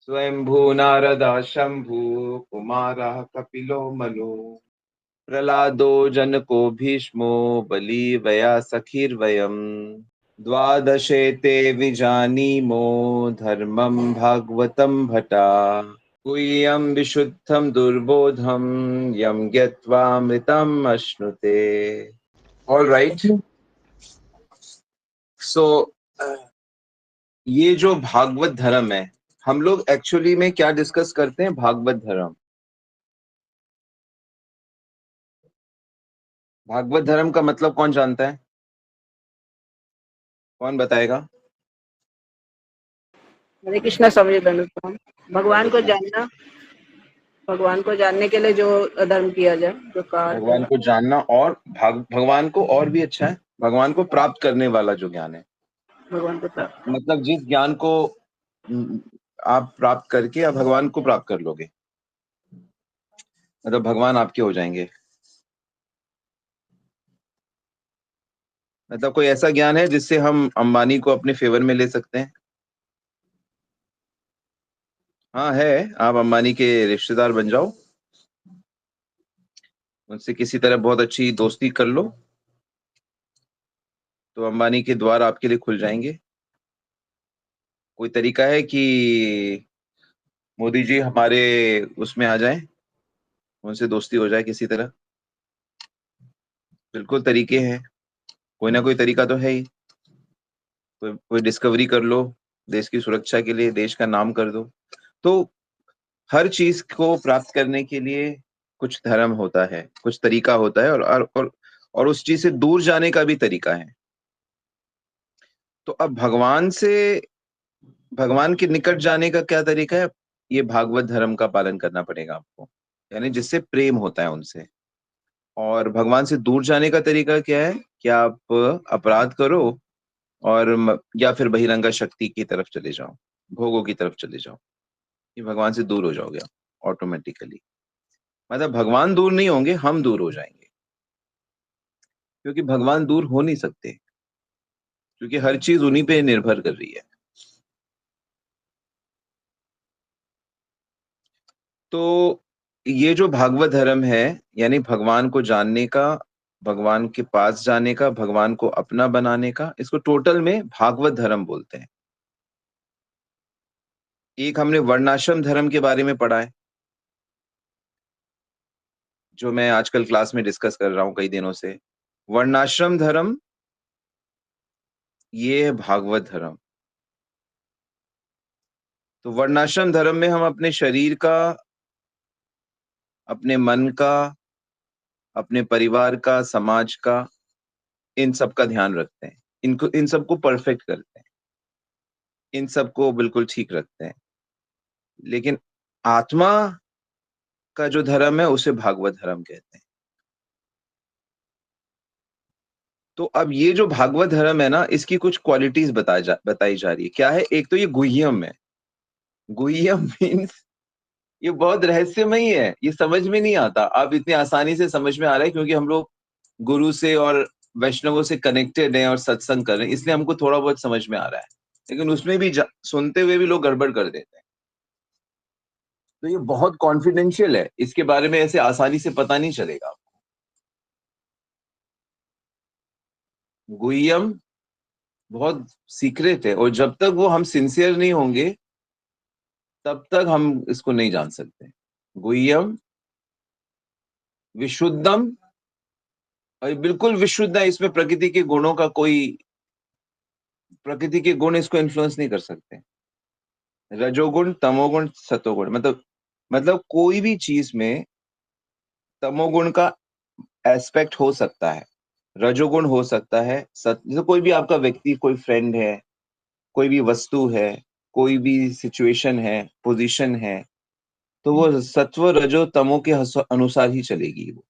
स्वयंभू नारद शंभु कुमारः कपिलो मनु प्रह्लादो जनको भीष्मो बली वया सखीर्वयम् द्वादशे ते विजानीमो धर्मं भागवतं भटा गुह्यं विशुद्धं दुर्बोधं यं ज्ञात्वामृतम् अश्नुते। ऑल राइट, सो ये जो भागवत धर्म है, हम लोग एक्चुअली में क्या डिस्कस करते हैं? भागवत धर्म। भागवत धर्म का मतलब कौन जानता है? कौन बताएगा? हरे कृष्णा स्वामी दंडोत। भगवान को जानना, भगवान को जानने के लिए जो धर्म किया जाए, जो भगवान को जानना और भगवान को, और भी अच्छा है, भगवान को प्राप्त करने वाला जो ज्ञान है। भगवान को प्राप्त, मतलब जिस ज्ञान को आप प्राप्त करके आप भगवान को प्राप्त कर लोगे, मतलब भगवान आपके हो जाएंगे। मतलब कोई ऐसा ज्ञान है जिससे हम अंबानी को अपने फेवर में ले सकते हैं? हाँ है, आप अंबानी के रिश्तेदार बन जाओ, उनसे किसी तरह बहुत अच्छी दोस्ती कर लो, तो अंबानी के द्वार आपके लिए खुल जाएंगे। कोई तरीका है कि मोदी जी हमारे उसमें आ जाएं, उनसे दोस्ती हो जाए किसी तरह? बिल्कुल तरीके हैं, कोई ना कोई तरीका तो है ही। कोई डिस्कवरी कर लो, देश की सुरक्षा के लिए देश का नाम कर दो। तो हर चीज को प्राप्त करने के लिए कुछ धर्म होता है, कुछ तरीका होता है, और उस चीज से दूर जाने का भी तरीका है। तो अब भगवान के निकट जाने का क्या तरीका है? ये भागवत धर्म का पालन करना पड़ेगा आपको, यानी जिससे प्रेम होता है उनसे। और भगवान से दूर जाने का तरीका क्या है? कि आप अपराध करो और या फिर बहिरंगा शक्ति की तरफ चले जाओ, भोगों की तरफ चले जाओ, ये भगवान से दूर हो जाओगे आप ऑटोमेटिकली। मतलब भगवान दूर नहीं होंगे, हम दूर हो जाएंगे, क्योंकि भगवान दूर हो नहीं सकते, क्योंकि हर चीज उन्हीं पे निर्भर कर रही है। तो ये जो भागवत धर्म है, यानी भगवान को जानने का, भगवान के पास जाने का, भगवान को अपना बनाने का, इसको टोटल में भागवत धर्म बोलते हैं। एक हमने वर्णाश्रम धर्म के बारे में पढ़ा है, जो मैं आजकल क्लास में डिस्कस कर रहा हूं कई दिनों से। वर्णाश्रम धर्म, ये है भागवत धर्म। तो वर्णाश्रम धर्म में हम अपने शरीर का, अपने मन का, अपने परिवार का, समाज का, इन सब का ध्यान रखते हैं, इन सबको परफेक्ट करते हैं, इन सबको बिल्कुल ठीक रखते हैं। लेकिन आत्मा का जो धर्म है उसे भागवत धर्म कहते हैं। तो अब ये जो भागवत धर्म है ना, इसकी कुछ क्वालिटीज बताई जा रही है। क्या है? एक तो ये गुह्यम है। गुह्यम मीन्स ये बहुत रहस्यमयी है, ये समझ में नहीं आता। अब इतनी आसानी से समझ में आ रहा है क्योंकि हम लोग गुरु से और वैष्णवों से कनेक्टेड हैं और सत्संग कर रहे हैं, इसलिए हमको थोड़ा बहुत समझ में आ रहा है। लेकिन उसमें भी सुनते हुए भी लोग गड़बड़ कर देते हैं। तो ये बहुत कॉन्फिडेंशियल है, इसके बारे में ऐसे आसानी से पता नहीं चलेगा। गुह्यम बहुत सीक्रेट है, और जब तक वो हम सिंसियर नहीं होंगे तब तक हम इसको नहीं जान सकते। गुह्यम विशुद्धम, और बिल्कुल विशुद्ध है, इसमें प्रकृति के गुण इसको इन्फ्लुएंस नहीं कर सकते। रजोगुण, तमोगुण, सतोगुण, मतलब कोई भी चीज में तमोगुण का एस्पेक्ट हो सकता है, रजोगुण हो सकता है, जैसे कोई भी आपका व्यक्ति, कोई फ्रेंड है, कोई भी वस्तु है, कोई भी सिचुएशन है, पोजीशन है, तो वो सत्व रजो तमो के अनुसार ही चलेगी वो।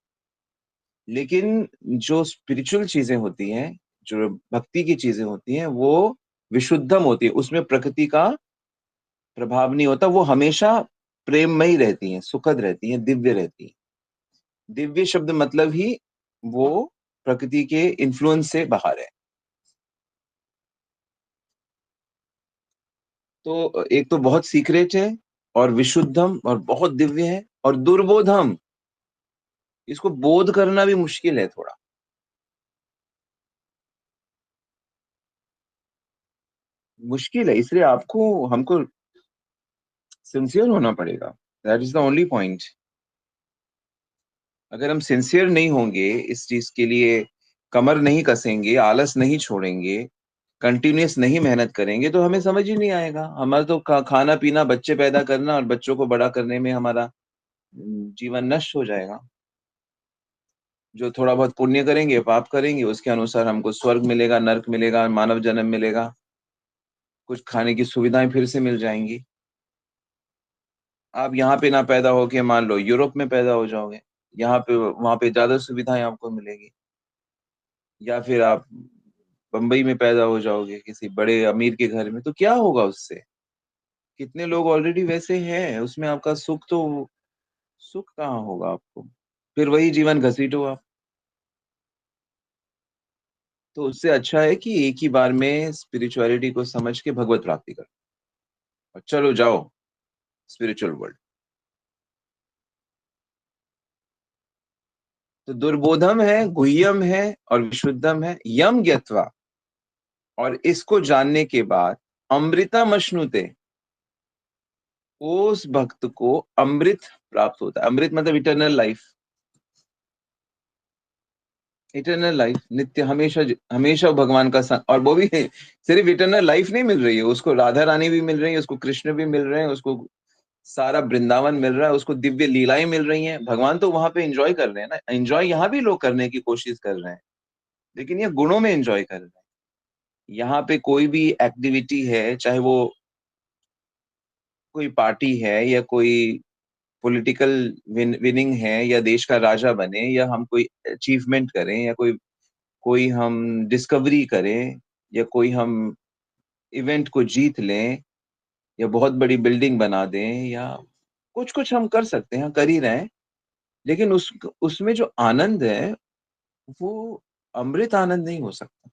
लेकिन जो स्पिरिचुअल चीजें होती हैं, जो भक्ति की चीजें होती हैं, वो विशुद्धम होती है, उसमें प्रकृति का प्रभाव नहीं होता, वो हमेशा प्रेममयी रहती हैं, सुखद रहती हैं, दिव्य रहती हैं। दिव्य शब्द मतलब ही वो प्रकृति के इन्फ्लुएंस से बाहर है। तो एक तो बहुत सीक्रेट है, और विशुद्धम और बहुत दिव्य है, और दुर्बोधम, इसको बोध करना भी मुश्किल है थोड़ा। मुश्किल है, इसलिए आपको हमको सिंसियर होना पड़ेगा। That is the only point. अगर हम सिंसियर नहीं होंगे इस चीज के लिए, कमर नहीं कसेंगे, आलस नहीं छोड़ेंगे, कंटिन्यूअस नहीं मेहनत करेंगे, तो हमें समझ ही नहीं आएगा। हमारा तो खाना पीना, बच्चे पैदा करना और बच्चों को बड़ा करने में हमारा जीवन नष्ट हो जाएगा। जो थोड़ा बहुत पुण्य करेंगे, पाप करेंगे, उसके अनुसार हमको स्वर्ग मिलेगा, नर्क मिलेगा, मानव जन्म मिलेगा, कुछ खाने की सुविधाएं फिर से मिल जाएंगी। आप यहाँ पे ना पैदा होके मान लो यूरोप में पैदा हो जाओगे, यहाँ पे वहां पे ज्यादा सुविधाएं आपको मिलेगी। या फिर आप बंबई में पैदा हो जाओगे किसी बड़े अमीर के घर में, तो क्या होगा उससे? कितने लोग ऑलरेडी वैसे हैं, उसमें आपका सुख कहाँ होगा आपको? फिर वही जीवन घसीटो आप। तो उससे अच्छा है कि एक ही बार में स्पिरिचुअलिटी को समझ के भगवत प्राप्ति करो, और चलो जाओ स्पिरिचुअल वर्ल्ड। तो दुर्बोधम है, गुह्यम है, और विशुद्धम है, यम ज्ञत्वा, और इसको जानने के बाद अमृतम अश्नुते, उस भक्त को अमृत प्राप्त होता है। अमृत मतलब इटर्नल लाइफ। इटर्नल लाइफ, नित्य, हमेशा हमेशा भगवान का संग। और वो भी सिर्फ इटर्नल लाइफ नहीं मिल रही है उसको, राधा रानी भी मिल रही है उसको, कृष्ण भी मिल रहे हैं उसको, सारा वृंदावन मिल रहा है उसको, दिव्य लीलाएं मिल रही हैं। भगवान तो वहां पे एंजॉय कर रहे हैं ना, एंजॉय यहाँ भी लोग करने की कोशिश कर रहे हैं, लेकिन ये गुणों में एंजॉय कर रहे हैं। यहाँ पे कोई भी एक्टिविटी है, चाहे वो कोई पार्टी है, या कोई पॉलिटिकल विनिंग है, या देश का राजा बने, या हम कोई अचीवमेंट करें, या कोई कोई हम डिस्कवरी करें, या कोई हम इवेंट को जीत लें, या बहुत बड़ी बिल्डिंग बना दें, या कुछ कुछ हम कर सकते हैं, कर ही रहे हैं। लेकिन उसमें जो आनंद है, वो अमृत आनंद नहीं हो सकता।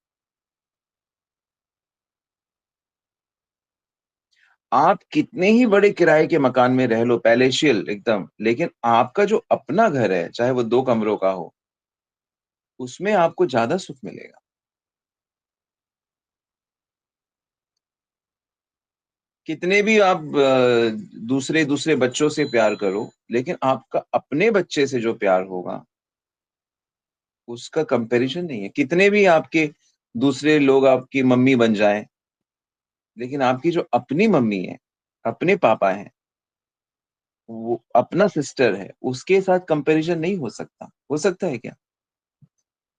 आप कितने ही बड़े किराए के मकान में रह लो, पैलेशियल एकदम, लेकिन आपका जो अपना घर है, चाहे वो 2 कमरों का हो, उसमें आपको ज्यादा सुख मिलेगा। कितने भी आप दूसरे दूसरे बच्चों से प्यार करो, लेकिन आपका अपने बच्चे से जो प्यार होगा, उसका कंपैरिजन नहीं है। कितने भी आपके दूसरे लोग आपकी मम्मी बन जाएं, लेकिन आपकी जो अपनी मम्मी है, अपने पापा हैं, वो अपना सिस्टर है, उसके साथ कंपैरिजन नहीं हो सकता। हो सकता है क्या?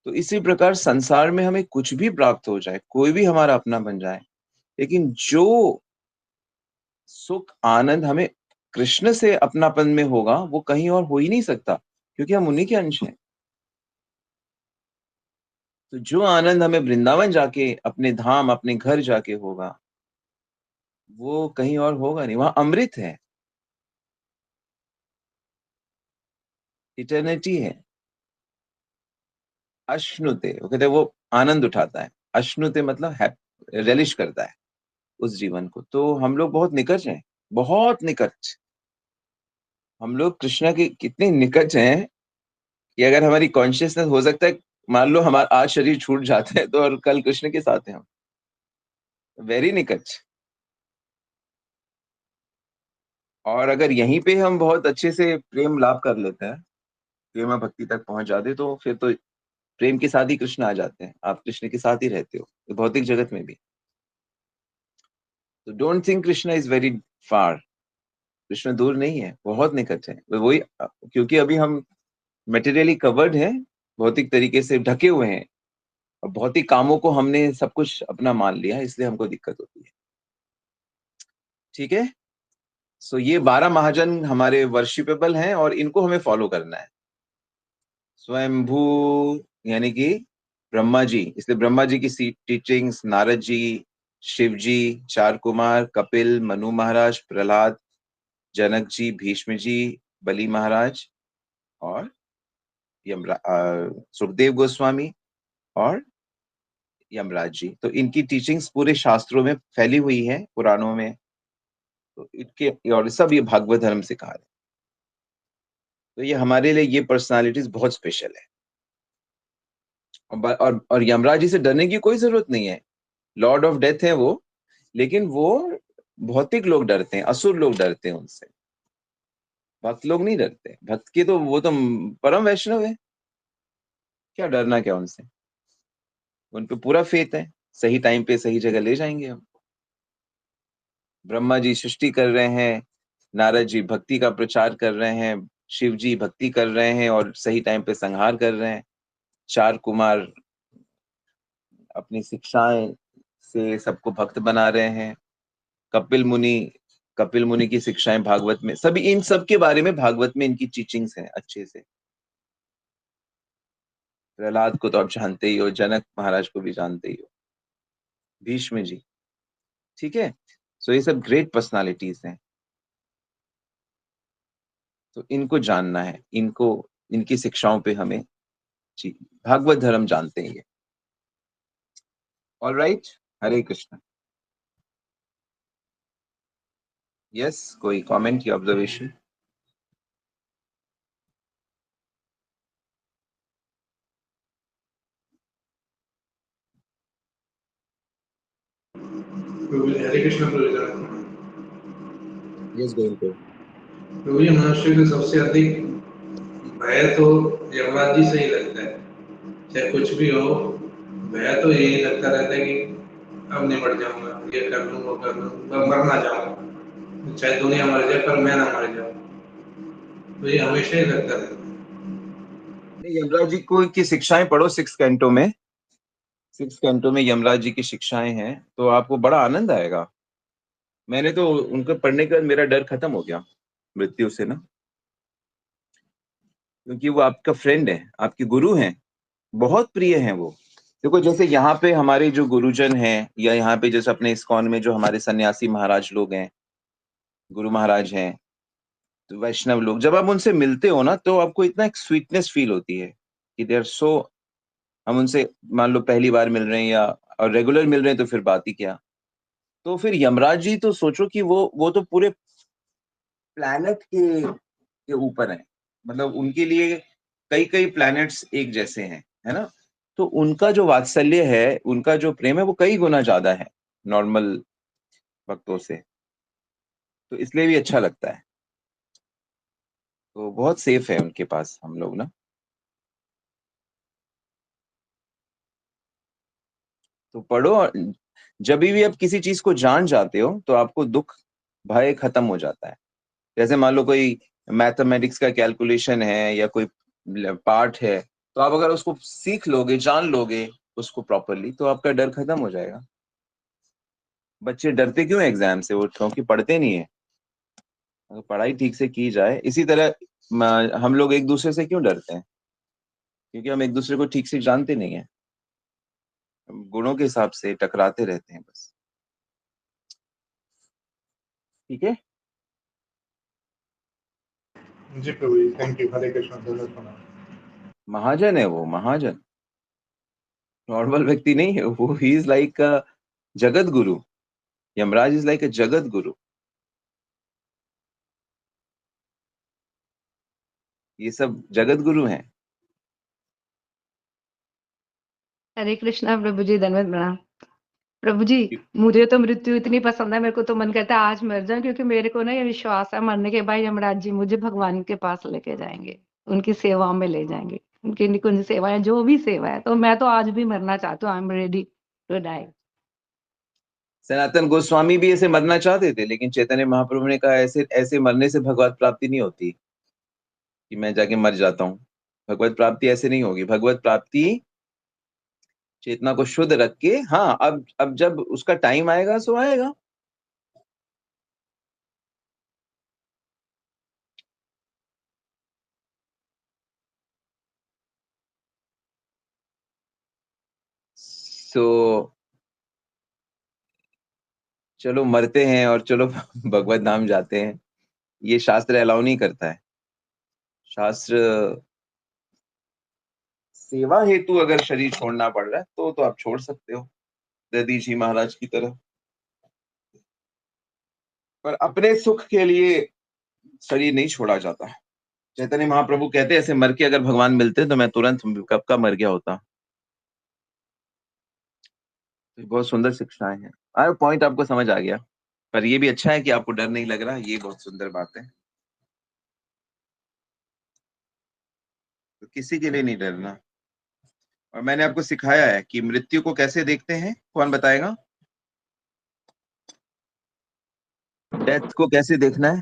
तो इसी प्रकार संसार में हमें कुछ भी प्राप्त हो जाए, कोई भी हमारा अपना बन जाए, लेकिन जो सुख आनंद हमें कृष्ण से अपनापन में होगा, वो कहीं और हो ही नहीं सकता, क्योंकि हम उन्हीं के अंश हैं। तो जो आनंद हमें वृंदावन जाके, अपने धाम, अपने घर जाके होगा, वो कहीं और होगा नहीं। वहां अमृत है, इटर्निटी है। अश्नुते, वो कहते हैं वो आनंद उठाता है। अश्नुते मतलब रेलिश करता है उस जीवन को। तो हम लोग बहुत निकट हैं, बहुत निकट। हम लोग कृष्णा के कितने निकट हैं कि अगर हमारी कॉन्शियसनेस, हो सकता है मान लो हमारा आज शरीर छूट जाता है, तो और कल कृष्ण के साथ हैं हम, वेरी निकट। और अगर यहीं पे हम बहुत अच्छे से प्रेम लाभ कर लेते हैं, प्रेमा भक्ति तक पहुंच जाते, तो फिर तो प्रेम के साथ ही कृष्ण आ जाते हैं, आप कृष्ण के साथ ही रहते हो भौतिक जगत में भी। तो don't think Krishna is very far. Krishna दूर नहीं है, बहुत निकट है। वही, क्योंकि अभी हम मटेरियली कवर्ड हैं, भौतिक तरीके से ढके हुए हैं, और भौतिक कामों को हमने सब कुछ अपना मान लिया है, इसलिए हमको दिक्कत होती है। ठीक है। सो ये 12 महाजन हमारे वर्शिपेबल हैं, और इनको हमें फॉलो करना है। स्वयंभू यानी कि ब्रह्मा जी, इसलिए ब्रह्मा जी की टीचिंग्स, नारद जी, शिव जी, 4 कुमार, कपिल, मनु महाराज, प्रहलाद, जनक जी, भीष्म जी, बलि महाराज, और सुखदेव गोस्वामी, और यमराज जी। तो इनकी टीचिंग्स पूरे शास्त्रों में फैली हुई है, पुराणों में, तो इनके और सब ये भागवत धर्म से कहा है। तो ये हमारे लिए ये पर्सनालिटीज बहुत स्पेशल है। और यमराज जी से डरने की कोई जरूरत नहीं है। लॉर्ड ऑफ डेथ है वो, लेकिन वो भौतिक लोग डरते हैं, असुर लोग डरते हैं उनसे, भक्त लोग नहीं डरते। भक्त की तो वो तो परम वैष्णव है, क्या डरना क्या उनसे। उन पे पूरा फेथ है, सही टाइम पे सही जगह ले जाएंगे हम। ब्रह्मा जी सृष्टि कर रहे हैं, नारद जी भक्ति का प्रचार कर रहे हैं, शिव जी भक्ति कर रहे हैं और सही टाइम पे संहार कर रहे हैं। चार कुमार अपनी शिक्षाएं से सबको भक्त बना रहे हैं। कपिल मुनि कपिल मुनि की शिक्षाएं भागवत में, सभी इन सब के बारे में भागवत में इनकी टीचिंग्स हैं अच्छे से। प्रहलाद को तो आप जानते ही हो, जनक महाराज को भी जानते ही हो, भीष्म जी, ठीक है। सो ये सब ग्रेट पर्सनालिटीज हैं, तो इनको जानना है, इनको, इनकी शिक्षाओं पे हमें, जी, भागवत धर्म जानते हैं ये। All right, Hare Krishna. Yes, कोई कमेंट या observation? Prabhu ji Hare Krishna. Prabhu ji yes, going to. Prabhu ji, मनुष्य को सबसे अधिक भय तो यमराज जी से ही लगता है। चाहे कुछ भी हो, भय तो यही लगता रहता है कि अब नहीं मर जाऊंगा, ये कर लूँ वो कर लूँ, मैं मर ना जाऊँ, चाहे दुनिया मर जाए पर मैं ना मर जाऊँ। तो ये हमेशा ही लगता रहता है। नहीं, यमराज जी को की शिक्षाएं पढ़ो, 6 कैंटो में, 6 कैंटो में यमराज जी की शिक्षाएं हैं, तो आपको बड़ा आनंद आएगा। मैंने तो उनको पढ़ने के बाद मेरा डर खत्म हो गया मृत्यु से ना, क्योंकि वो आपका फ्रेंड है, आपके गुरु हैं, बहुत प्रिय हैं वो। देखो जैसे यहाँ पे हमारे जो गुरुजन हैं, या यहाँ पे जैसे अपने इस्कॉन में जो हमारे सन्यासी महाराज लोग हैं, गुरु महाराज हैं, तो वैष्णव लोग, जब आप उनसे मिलते हो ना, तो आपको इतना एक स्वीटनेस फील होती है कि दे आर सो, हम उनसे मान लो पहली बार मिल रहे हैं या और रेगुलर मिल रहे हैं तो फिर बात ही क्या। तो फिर यमराज जी तो सोचो कि वो तो पूरे प्लैनेट के ऊपर है, मतलब उनके लिए कई कई प्लैनेट्स एक जैसे हैं, है ना। तो उनका जो वात्सल्य है, उनका जो प्रेम है, वो कई गुना ज्यादा है नॉर्मल भक्तों से, तो इसलिए भी अच्छा लगता है। तो बहुत सेफ है उनके पास हम लोग ना। तो पढ़ो, और जब भी आप किसी चीज को जान जाते हो तो आपको दुख भय खत्म हो जाता है। जैसे मान लो कोई मैथमेटिक्स का कैलकुलेशन है या कोई पार्ट है, तो आप अगर उसको सीख लोगे, जान लोगे उसको प्रॉपरली, तो आपका डर खत्म हो जाएगा। बच्चे डरते क्यों है एग्जाम से? वो क्योंकि पढ़ते नहीं है। अगर पढ़ाई ठीक से की जाए, इसी तरह हम लोग एक दूसरे से क्यों डरते हैं? क्योंकि हम एक दूसरे को ठीक से जानते नहीं है, हम गुणों के हिसाब से टकराते रहते हैं बस। ठीक है। जी प्रभु जी, थैंक यू। हरे कृष्ण। धन्यवाद। महाजन है वो, महाजन, नॉर्मल व्यक्ति नहीं है वो। He is like a Jagat Guru. Yamraj is like अ जगत गुरु। ये सब जगत गुरु हैं। हरे कृष्णा प्रभु जी, धन्यवाद प्रणाम। प्रभु जी, मुझे तो मृत्यु इतनी पसंद है, मेरे को तो मन करता है आज मर जाऊं, क्योंकि मेरे को ना ये विश्वास है मरने के बाद यमराज जी मुझे भगवान के पास लेके जाएंगे, उनकी सेवाओं में ले जाएंगे, उनकी निकुंज सेवाएं जो भी सेवा है। तो मैं तो आज भी मरना चाहती हूँ। I am ready to die. Sanatan Goswami भी ऐसे मरना चाहते थे, लेकिन चैतन्य महाप्रभु ने कहा ऐसे ऐसे मरने से भगवत प्राप्ति नहीं होती, कि मैं जाके मर जाता हूँ। भगवत प्राप्ति ऐसे नहीं होगी। भगवत प्राप्ति चेतना को शुद्ध रख के, हाँ, अब जब उसका टाइम आएगा सो आएगा। सो चलो मरते हैं और चलो भगवत धाम जाते हैं। ये शास्त्र अलाउ नहीं करता है। शास्त्र सेवा हेतु अगर शरीर छोड़ना पड़ रहा है तो आप छोड़ सकते हो, दधी जी महाराज की तरह। पर अपने सुख के लिए शरीर नहीं छोड़ा जाता। चैतन्य महाप्रभु कहते ऐसे मर के अगर भगवान मिलते तो मैं तुरंत कब का मर गया होता। तो बहुत सुंदर शिक्षाएं हैं। आयो पॉइंट आपको समझ आ गया, पर ये भी अच्छा है कि आपको डर नहीं लग रहा, ये बहुत सुंदर बात है। तो किसी के लिए नहीं डरना। और मैंने आपको सिखाया है कि मृत्यु को कैसे देखते हैं, कौन बताएगा? डेथ को कैसे देखना है?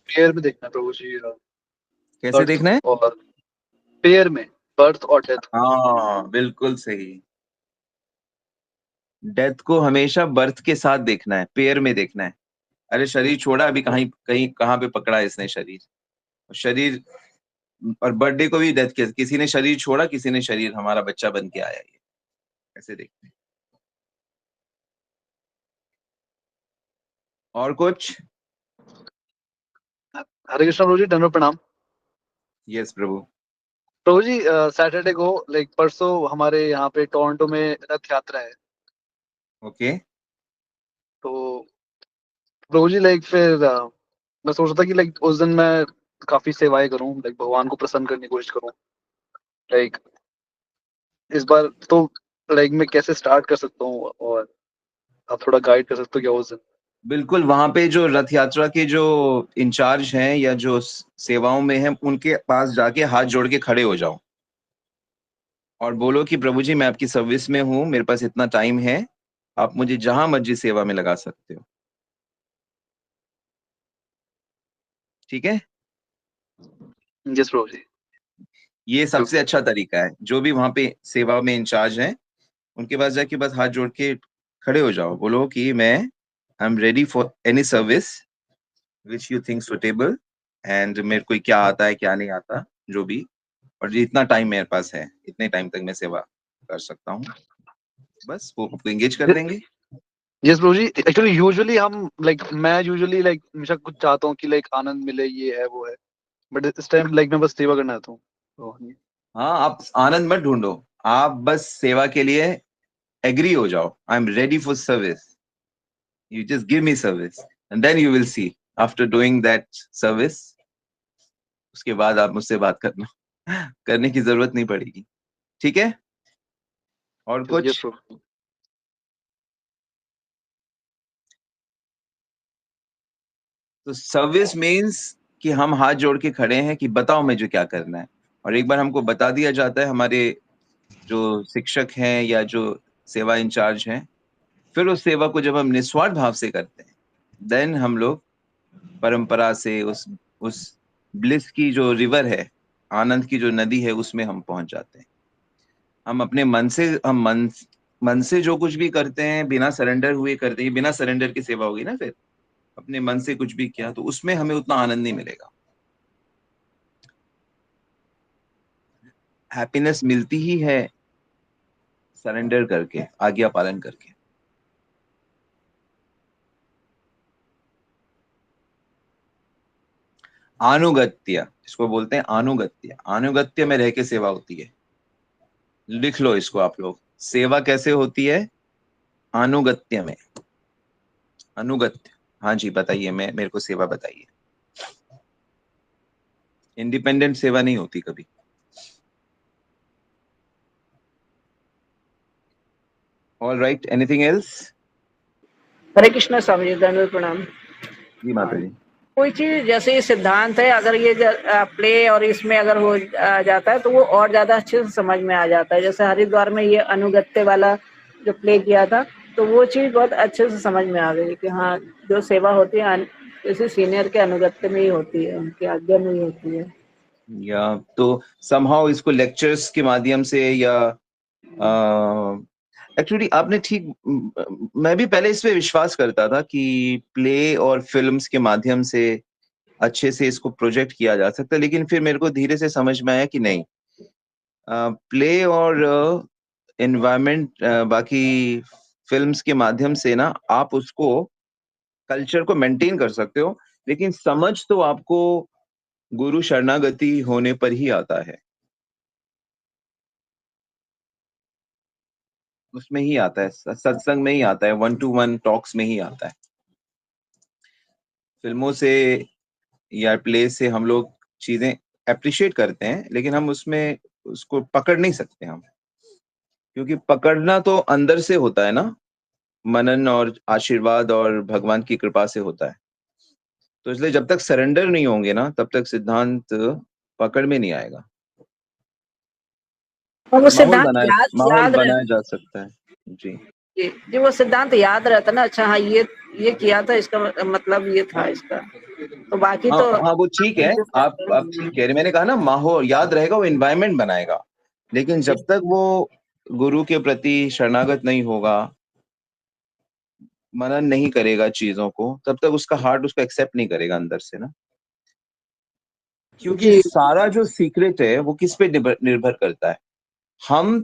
पेयर में देखना है प्रभु जी, कैसे बर्थ देखना है? और पेयर में, बर्थ और डेथ। हाँ बिल्कुल सही। डेथ को हमेशा बर्थ के साथ देखना है, पेयर में देखना है। अरे शरीर छोड़ा, अभी कहीं कहीं कहाँ पे पकड़ा है इसने शरीर, शरीर। और बर्थडे को भी डेथ के, किसी ने शरीर छोड़ा, किसी ने शरीर हमारा बच्चा बन के आया। ये कैसे देखते हैं? और कुछ? हरे कृष्णा प्रभु जी, दंडवत प्रणाम। यस प्रभु। प्रभु जी सैटरडे को लाइक परसों हमारे यहाँ पे टोरंटो में रथ यात्रा है। ओके। तो प्रभु जी लाइक फिर मैं सोच रहा था कि लाइक उस दिन मैं काफी सेवाएं करूं, लाइक भगवान को प्रसन्न करने की कोशिश करूं। लाइक इस बार तो लाइक मैं कैसे स्टार्ट कर सकता हूँ, और आप थोड़ा गाइड कर सकते हो क्या उस दिन? बिल्कुल, वहां पे जो रथ यात्रा के जो इंचार्ज हैं या जो सेवाओं में हैं, उनके पास जाके हाथ जोड़ के खड़े हो जाओ और बोलो कि प्रभु जी मैं आपकी सर्विस में हूँ, मेरे पास इतना टाइम है, आप मुझे जहां मर्जी सेवा में लगा सकते हो। ठीक है? यस प्रभु जी। ये सबसे अच्छा तरीका है। जो भी वहां पे सेवा में इंचार्ज हैं, उनके पास जाके बस हाथ जोड़ के खड़े हो जाओ, बोलो कि मैं आई am ready for any service which you think suitable, and मेरे को क्या आता है क्या नहीं आता, जो भी, और जितना टाइम मेरे पास है इतने टाइम तक मैं सेवा कर सकता हूँ। बस वो आपको एंगेज कर देंगे। यस प्रभु जी, एक्चुअली यूजुअली हम लाइक मैं यूजुअली लाइक हमेशा कुछ चाहता हूँ कि लाइक आनंद मिले, ये है वो है, बट इस टाइम लाइक मैं बस सेवा करना चाहता हूँ। तो हाँ, आप आनंद मत ढूंढो, आप बस सेवा के लिए एग्री हो जाओ। I am ready for service, you just give me service and then you will see after doing that service, उसके बाद आप मुझसे बात करना करने की जरूरत नहीं पड़ेगी। ठीक है? और यस कुछ? प्रभु। तो सर्विस मीन्स कि हम हाथ जोड़ के खड़े हैं कि बताओ मुझे क्या करना है, और एक बार हमको बता दिया जाता है हमारे जो शिक्षक हैं या जो सेवा इंचार्ज हैं, फिर उस सेवा को जब हम निस्वार्थ भाव से करते हैं, देन हम लोग परंपरा से उस ब्लिस की जो रिवर है, आनंद की जो नदी है, उसमें हम पहुंच जाते हैं। हम अपने मन से, हम मन से जो कुछ भी करते हैं बिना सरेंडर हुए करते हैं, बिना सरेंडर की सेवा होगी ना। फिर अपने मन से कुछ भी किया तो उसमें हमें उतना आनंद नहीं मिलेगा। हैप्पीनेस मिलती ही है सरेंडर करके, आज्ञा पालन करके। आनुगत्य, इसको बोलते हैं आनुगत्य। आनुगत्य में रह के सेवा होती है। लिख लो इसको आप लोग, सेवा कैसे होती है? अनुगत्य में। अनुगत्य, हाँ जी बताइए, मैं मेरे को सेवा बताइए। इंडिपेंडेंट सेवा नहीं होती कभी। All right, anything else? Hare Krishna Swami ji, दंडवत प्रणाम। जी माता जी। कोई चीज जैसे ये सिद्धांत है, अगर ये प्ले और इसमें अगर हो जाता है तो वो और ज्यादा अच्छे से समझ में आ जाता है। जैसे हरिद्वार में ये अनुगत्य वाला जो प्ले किया था, तो वो चीज बहुत अच्छे से समझ में आ गई कि हाँ, जो सेवा होती है किसी सीनियर के अनुगत्य में ही होती है, उनकी आज्ञा में ही होती है। या तो समहाउ इसको लेक्चर्स के माध्यम से या एक्चुअली आपने ठीक, मैं भी पहले इस पे विश्वास करता था कि प्ले और फिल्म्स के माध्यम से अच्छे से इसको प्रोजेक्ट किया जा सकता है, लेकिन फिर मेरे को धीरे से समझ में आया कि नहीं, प्ले और एनवायरनमेंट, बाकी फिल्म्स के माध्यम से ना आप उसको कल्चर को मेंटेन कर सकते हो, लेकिन समझ तो आपको गुरु शरणागति होने पर ही आता है, उसमें ही आता है, सत्संग में ही आता है, 1-to-1 टॉक्स में ही आता है। फिल्मों से या प्ले से हम लोग चीजें अप्रिशिएट करते हैं, लेकिन हम उसमें उसको पकड़ नहीं सकते हम, क्योंकि पकड़ना तो अंदर से होता है ना, मनन और आशीर्वाद और भगवान की कृपा से होता है। तो इसलिए जब तक सरेंडर नहीं होंगे ना, तब तक सिद्धांत पकड़ में नहीं आएगा। और वो सिद्धांत माहौल याद बनाया जा सकता है। जी जी, वो सिद्धांत याद रहता ना, अच्छा हाँ ये किया था, इसका मतलब ये था इसका, तो बाकी हाँ तो हाँ, वो ठीक है, आप ठीक कह रहे, मैंने कहा ना माहौल याद रहेगा, वो एनवायरनमेंट बनाएगा, लेकिन जब तक वो गुरु के प्रति शरणागत नहीं होगा, मनन नहीं करेगा चीजों को, तब तक उसका हार्ट उसको एक्सेप्ट नहीं करेगा अंदर से ना। क्योंकि जी सारा जो सीक्रेट है वो किस पे निर्भर करता है, हम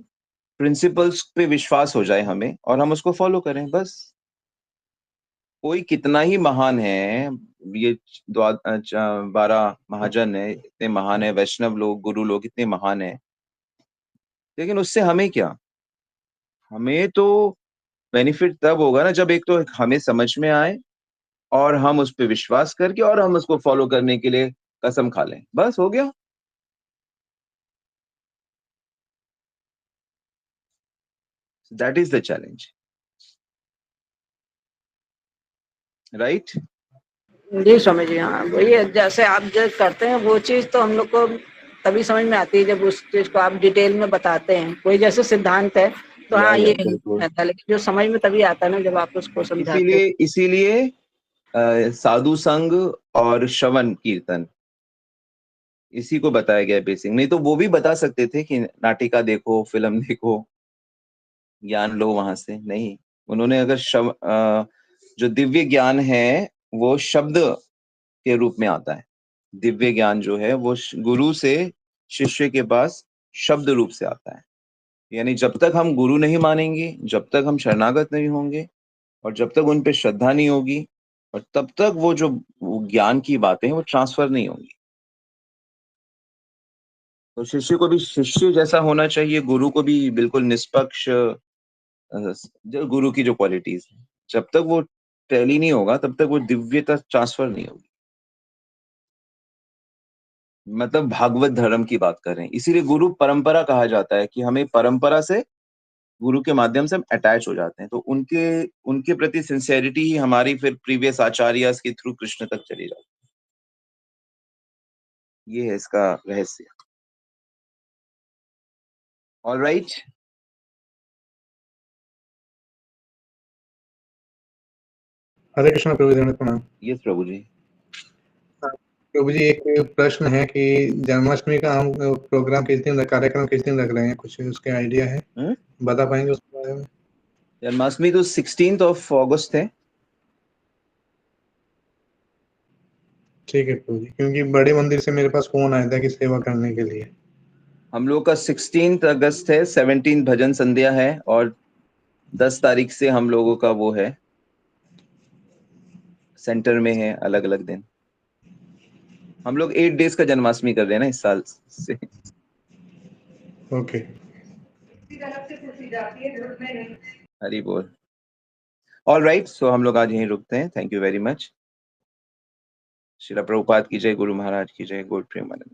प्रिंसिपल्स पे विश्वास हो जाए हमें और हम उसको फॉलो करें, बस। कोई कितना ही महान है, ये 12 महाजन है, इतने महान है, वैष्णव लोग, गुरु लोग इतने महान है, लेकिन उससे हमें क्या? हमें तो बेनिफिट तब होगा ना जब एक तो हमें समझ में आए और हम उस पे विश्वास करके और हम उसको फॉलो करने के लिए कसम खा लें, बस हो गया। That is the challenge, right? जी समझ गए। हाँ वही है, जैसे आप जो करते हैं वो चीज तो हम लोग को तभी समझ में आती है जब उस चीज को आप डिटेल में बताते हैं, कोई जैसे सिद्धांत है तो हाँ या ये बिल्कुल। रहता है, लेकिन जो समझ में तभी आता है ना जब आप उसको समझाते हैं। इसीलिए साधु संग और श्रवण कीर्तन, इसी को बताया गया है बेसिक। नहीं तो वो भी बता सकते थे कि नाटिका देखो, फिल्म देखो, ज्ञान लो वहां से, नहीं। उन्होंने अगर जो दिव्य ज्ञान है वो शब्द के रूप में आता है। दिव्य ज्ञान जो है वो गुरु से शिष्य के पास शब्द रूप से आता है। यानी जब तक हम गुरु नहीं मानेंगे, जब तक हम शरणागत नहीं होंगे और जब तक उन पे श्रद्धा नहीं होगी, और तब तक वो जो वो ज्ञान की बातें हैं वो ट्रांसफर नहीं होंगी। तो शिष्य को भी शिष्य जैसा होना चाहिए, गुरु को भी बिल्कुल निष्पक्ष, जो गुरु की जो क्वालिटीज है, जब तक वो टैली नहीं होगा तब तक वो दिव्यता ट्रांसफर नहीं होगी। मतलब भागवत धर्म की बात करें, इसीलिए गुरु परंपरा कहा जाता है कि हमें परंपरा से, गुरु के माध्यम से हम अटैच हो जाते हैं, तो उनके उनके प्रति सिंसेरिटी ही हमारी फिर प्रीवियस आचार्यस के थ्रू कृष्ण तक चली जाती है। ये है इसका रहस्य। ऑलराइट। हरे कृष्ण प्रभु जी, प्रणाम। यस प्रभु जी। प्रभु जी, एक प्रश्न है कि जन्माष्टमी का हम प्रोग्राम किस दिन, कार्यक्रम किस दिन रख रहे हैं, कुछ उसके आइडिया है? बता पाएंगे उसके बारे में? जन्माष्टमी तो 16 अगस्त है। ठीक है प्रभु जी, क्योंकि बड़े मंदिर से मेरे पास फोन आया था कि सेवा करने के लिए। हम लोग का 16 अगस्त है, 17 भजन संध्या है, और 10 तारीख से हम लोगों का वो है, सेंटर में है, अलग अलग दिन। हम लोग 8 डेज का जन्माष्टमी कर रहे हैं ना इस साल से। ओके। हरी बोल। ऑलराइट, सो हम लोग आज यहीं रुकते हैं। Thank you very much. Srila Prabhupada की जय, गुरु महाराज की जय, गॉड प्रेमानंद।